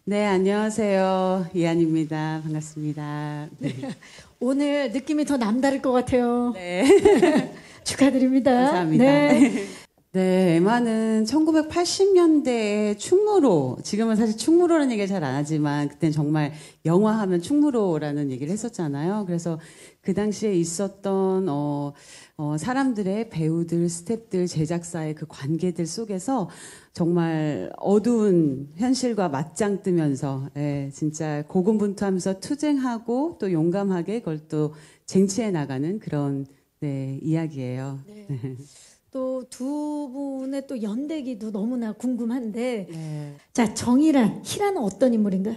네, 안녕하세요. 이한입니다. 반갑습니다. 네. 오늘 느낌이 더 남다를 것 같아요. 네. 축하드립니다. 감사합니다. 네. 네, 에마는 1980년대에 충무로, 지금은 사실 충무로라는 얘기를 잘 안 하지만, 그때는 정말 영화 하면 충무로라는 얘기를 했었잖아요. 그래서 그 당시에 있었던, 사람들의 배우들, 스태프들, 제작사의 그 관계들 속에서 정말 어두운 현실과 맞짱 뜨면서, 예, 진짜 고군분투하면서 투쟁하고 또 용감하게 그걸 또 쟁취해 나가는 그런, 네, 이야기예요. 네. 또 두 분의 또 연대기도 너무나 궁금한데, 네. 자, 정이란, 희란은 어떤 인물인가요?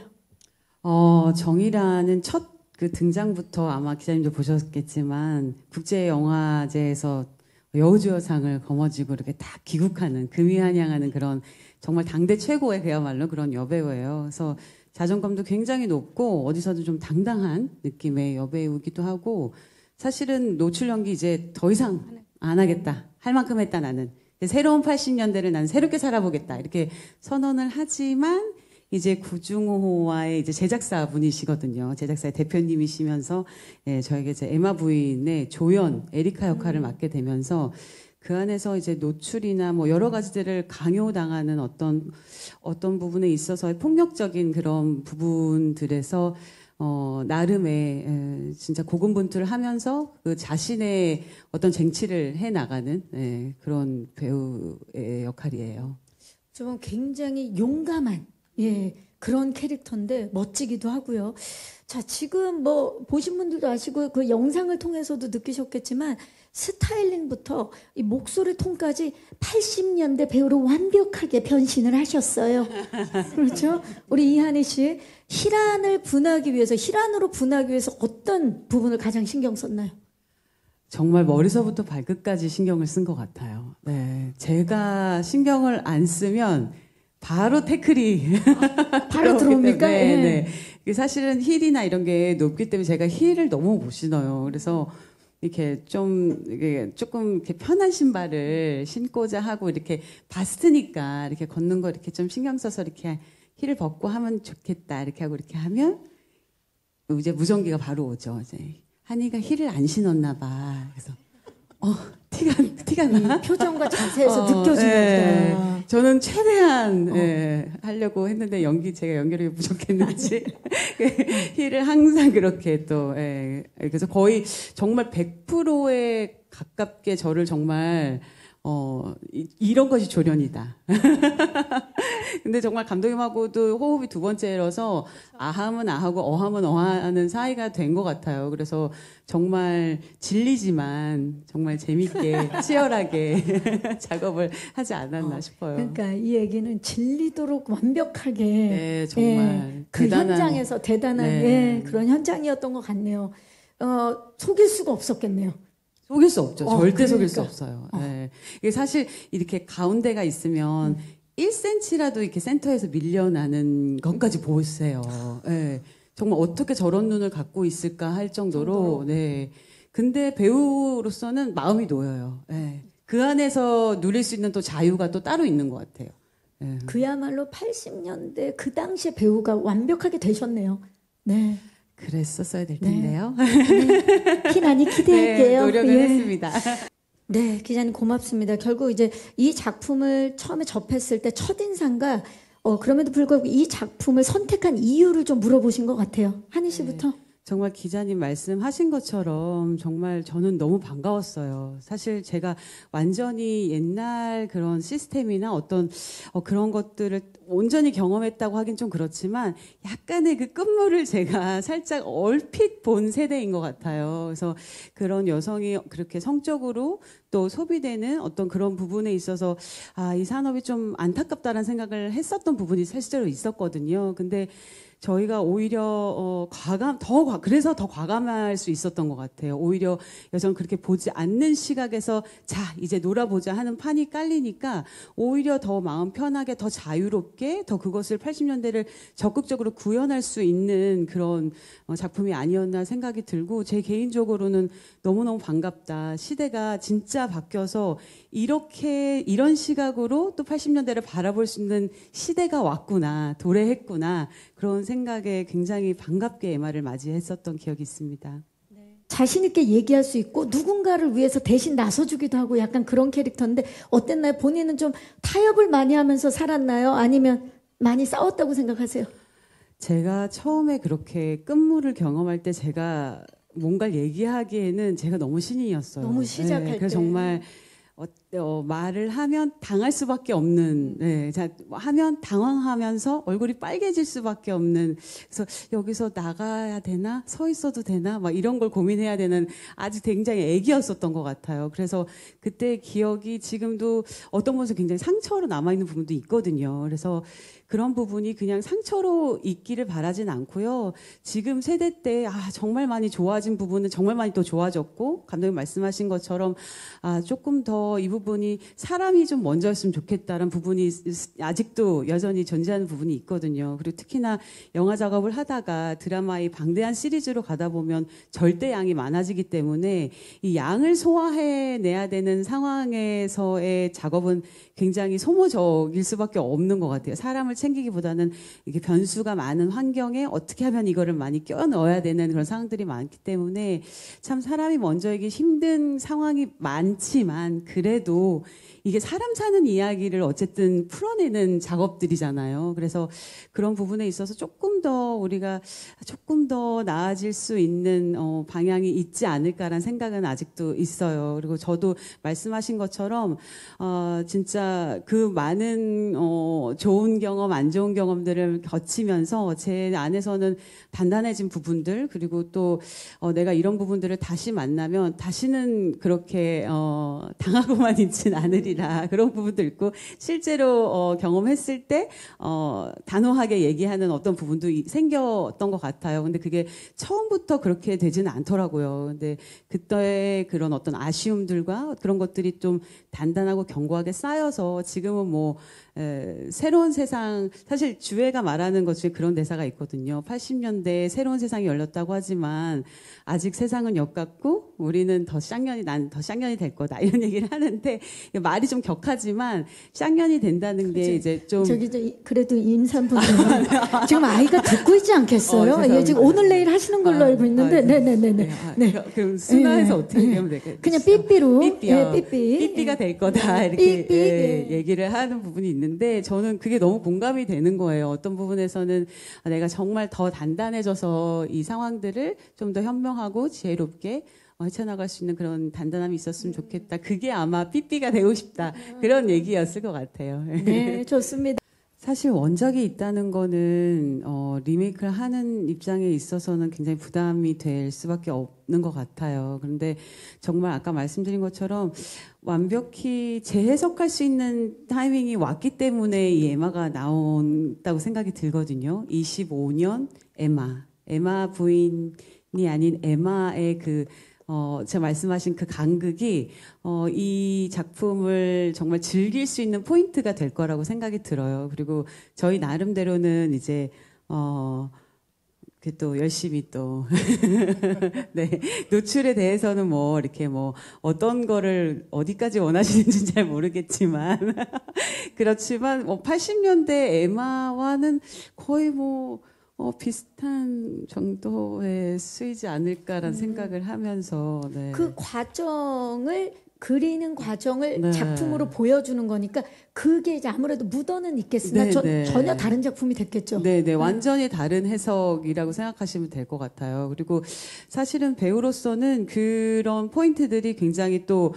정이라는 첫 그 등장부터 아마 기자님도 보셨겠지만 국제영화제에서 여우주연상을 거머쥐고 이렇게 딱 귀국하는 금이환영하는 그런 정말 당대 최고의 그야말로 그런 여배우예요. 그래서 자존감도 굉장히 높고 어디서도 좀 당당한 느낌의 여배우이기도 하고 사실은 노출 연기 이제 더 이상 안 하겠다. 할 만큼 했다 나는. 새로운 80년대를 난 새롭게 살아보겠다. 이렇게 선언을 하지만 이제 구중호와의 이제 제작사 분이시거든요. 제작사의 대표님이시면서 예, 저에게 이제 에마 부인의 조연 에리카 역할을 맡게 되면서 그 안에서 이제 노출이나 뭐 여러 가지들을 강요당하는 어떤 부분에 있어서의 폭력적인 그런 부분들에서 나름의 진짜 고군분투를 하면서 그 자신의 어떤 쟁취를 해 나가는 그런 배우의 역할이에요. 좀 굉장히 용감한 그런 캐릭터인데 멋지기도 하고요. 자, 지금 뭐 보신 분들도 아시고 그 영상을 통해서도 느끼셨겠지만 스타일링부터 이 목소리 톤까지 80년대 배우로 완벽하게 변신을 하셨어요. 그렇죠? 우리 이한희 씨, 희란으로 분하기 위해서 어떤 부분을 가장 신경 썼나요? 정말 머리서부터 발끝까지 신경을 쓴 것 같아요. 네, 제가 신경을 안 쓰면 바로 태클이 바로 들어옵니까? 네, 네. 사실은 힐이나 이런 게 높기 때문에 제가 힐을 너무 못 신어요. 그래서 이렇게 조금 이렇게 편한 신발을 신고자 하고 이렇게 바스트니까 이렇게 걷는 거 이렇게 좀 신경 써서 이렇게 힐을 벗고 하면 좋겠다 이렇게 하고 이렇게 하면 이제 무전기가 바로 오죠. 이제 한이가 힐을 안 신었나 봐. 그래서 티가 나? 표정과 자세에서 느껴지는 거다. 저는 최대한 하려고 했는데 제가 연기력이 부족했는지 힐을 항상 그렇게 또 그래서 거의 정말 100%에 가깝게 저를 정말 이런 것이 조련이다. 근데 정말 감독님하고도 호흡이 두 번째라서 아함은 아하고 어함은 어하는 사이가 된 것 같아요. 그래서 정말 진리지만 정말 재밌게 치열하게 작업을 하지 않았나 싶어요. 그러니까 이 얘기는 질리도록 완벽하게 네, 정말 그 현장에서 대단한 그런 현장이었던 것 같네요. 속일 수가 없었겠네요. 속일 수 없죠. 절대 속일 수 그러니까. 없어요. 네. 이게 사실 이렇게 가운데가 있으면 1cm라도 이렇게 센터에서 밀려나는 것까지 보세요. 네. 정말 어떻게 저런 눈을 갖고 있을까 할 정도로. 네. 근데 배우로서는 마음이 놓여요. 네. 그 안에서 누릴 수 있는 또 자유가 또 따로 있는 것 같아요. 네. 그야말로 80년대 그 당시에 배우가 완벽하게 되셨네요. 네. 그랬었어야 될 텐데요. 네. 희난이 기대할게요. 네, 노력을 했습니다. 네, 기자님 고맙습니다. 결국 이제 이 작품을 처음에 접했을 때 첫인상과 그럼에도 불구하고 이 작품을 선택한 이유를 좀 물어보신 것 같아요. 한희 씨부터. 네, 정말 기자님 말씀하신 것처럼 정말 저는 너무 반가웠어요. 사실 제가 완전히 옛날 그런 시스템이나 어떤 그런 것들을 온전히 경험했다고 하긴 좀 그렇지만 약간의 그 끝물을 제가 살짝 얼핏 본 세대인 것 같아요. 그래서 그런 여성이 그렇게 성적으로 또 소비되는 어떤 그런 부분에 있어서 이 산업이 좀 안타깝다는 생각을 했었던 부분이 실제로 있었거든요. 근데 저희가 오히려 그래서 더 과감할 수 있었던 것 같아요. 오히려 여성 그렇게 보지 않는 시각에서 자 이제 놀아보자 하는 판이 깔리니까 오히려 더 마음 편하게 더 자유롭게 새롭게 더 그것을 80년대를 적극적으로 구현할 수 있는 그런 작품이 아니었나 생각이 들고 제 개인적으로는 너무너무 반갑다. 시대가 진짜 바뀌어서 이런 시각으로 또 80년대를 바라볼 수 있는 시대가 왔구나, 도래했구나 그런 생각에 굉장히 반갑게 MR을 맞이했었던 기억이 있습니다. 자신 있게 얘기할 수 있고 누군가를 위해서 대신 나서주기도 하고 약간 그런 캐릭터인데 어땠나요? 본인은 좀 타협을 많이 하면서 살았나요? 아니면 많이 싸웠다고 생각하세요? 제가 처음에 그렇게 끝물을 경험할 때 제가 뭔가를 얘기하기에는 제가 너무 신인이었어요. 너무 시작할 때. 그래서 정말 말을 하면 당할 수밖에 없는, 하면 당황하면서 얼굴이 빨개질 수밖에 없는, 그래서 여기서 나가야 되나? 서 있어도 되나? 막 이런 걸 고민해야 되는 아주 굉장히 애기였었던 것 같아요. 그래서 그때 기억이 지금도 어떤 부분에서 굉장히 상처로 남아있는 부분도 있거든요. 그래서 그런 부분이 그냥 상처로 있기를 바라진 않고요. 지금 세대 때 정말 많이 좋아진 부분은 정말 많이 또 좋아졌고 감독님 말씀하신 것처럼 조금 더 이 부분이 사람이 좀 먼저였으면 좋겠다는 부분이 아직도 여전히 존재하는 부분이 있거든요. 그리고 특히나 영화 작업을 하다가 드라마의 방대한 시리즈로 가다 보면 절대 양이 많아지기 때문에 이 양을 소화해내야 되는 상황에서의 작업은 굉장히 소모적일 수밖에 없는 것 같아요. 사람을 챙기기보다는 이게 변수가 많은 환경에 어떻게 하면 이거를 많이 껴 넣어야 되는 그런 상황들이 많기 때문에 참 사람이 먼저이기 힘든 상황이 많지만 그래도 이게 사람 사는 이야기를 어쨌든 풀어내는 작업들이잖아요. 그래서 그런 부분에 있어서 조금 더 나아질 수 있는 방향이 있지 않을까라는 생각은 아직도 있어요. 그리고 저도 말씀하신 것처럼 진짜 그 많은 좋은 경험, 안 좋은 경험들을 거치면서 제 안에서는 단단해진 부분들 그리고 또 내가 이런 부분들을 다시 만나면 다시는 그렇게 당하고만 있진 않으리라 그런 부분도 있고 실제로 경험했을 때 단호하게 얘기하는 어떤 부분도 생겼던 것 같아요. 근데 그게 처음부터 그렇게 되지는 않더라고요. 근데 그때의 그런 어떤 아쉬움들과 그런 것들이 좀 단단하고 견고하게 쌓여서 지금은 뭐 새로운 세상 사실 주애가 말하는 것 중에 그런 대사가 있거든요. 80년대에 새로운 세상이 열렸다고 하지만 아직 세상은 역같고 우리는 난 더 쌍년이 될 거다 이런 얘기를 하는데 말이 좀 격하지만 쌍년이 된다는 게 이제 좀 그래도 임산부는 지금 아이가 듣고 있지 않겠어요? 예, 지금 오늘 내일 하시는 걸로 알고 있는데 네네네네. 그럼 순화해서 어떻게 하면 될까요? 그냥 삐삐로 삐삐가 될 거다 이렇게 얘기를 하는 부분이 있는데 저는 그게 너무 공감이 되는 거예요. 어떤 부분에서는 내가 정말 더 단단해져서 이 상황들을 좀 더 현명하고 지혜롭게 헤쳐나갈 수 있는 그런 단단함이 있었으면 좋겠다. 그게 아마 삐삐가 되고 싶다. 그런 얘기였을 것 같아요. 네, 좋습니다. 사실 원작이 있다는 거는 리메이크를 하는 입장에 있어서는 굉장히 부담이 될 수밖에 없는 것 같아요. 그런데 정말 아까 말씀드린 것처럼 완벽히 재해석할 수 있는 타이밍이 왔기 때문에 이 에마가 나온다고 생각이 들거든요. 25년 에마 부인이 아닌 에마의 제가 말씀하신 그 간극이 이 작품을 정말 즐길 수 있는 포인트가 될 거라고 생각이 들어요. 그리고 저희 나름대로는 이제 또 열심히 또 네, 노출에 대해서는 뭐 이렇게 뭐 어떤 거를 어디까지 원하시는지 잘 모르겠지만 그렇지만 80년대 에마와는 거의 비슷한 정도의 수이지 않을까라는 생각을 하면서 그 과정을 그리는 과정을 작품으로 보여주는 거니까 그게 이제 아무래도 묻어는 있겠으나 전혀 다른 작품이 됐겠죠. 네네, 완전히 다른 해석이라고 생각하시면 될 것 같아요. 그리고 사실은 배우로서는 그런 포인트들이 굉장히 또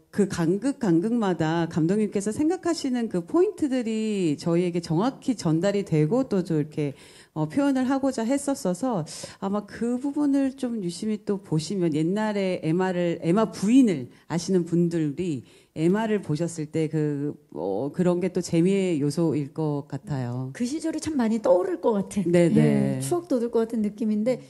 그 간극마다 감독님께서 생각하시는 그 포인트들이 저희에게 정확히 전달이 되고 또 좀 이렇게 표현을 하고자 했었어서 아마 그 부분을 좀 유심히 또 보시면 옛날에 에마 부인을 아시는 분들이 에마를 보셨을 때 그런 게 또 재미의 요소일 것 같아요. 그 시절이 참 많이 떠오를 것 같은 네네. 추억 돋을 것 같은 느낌인데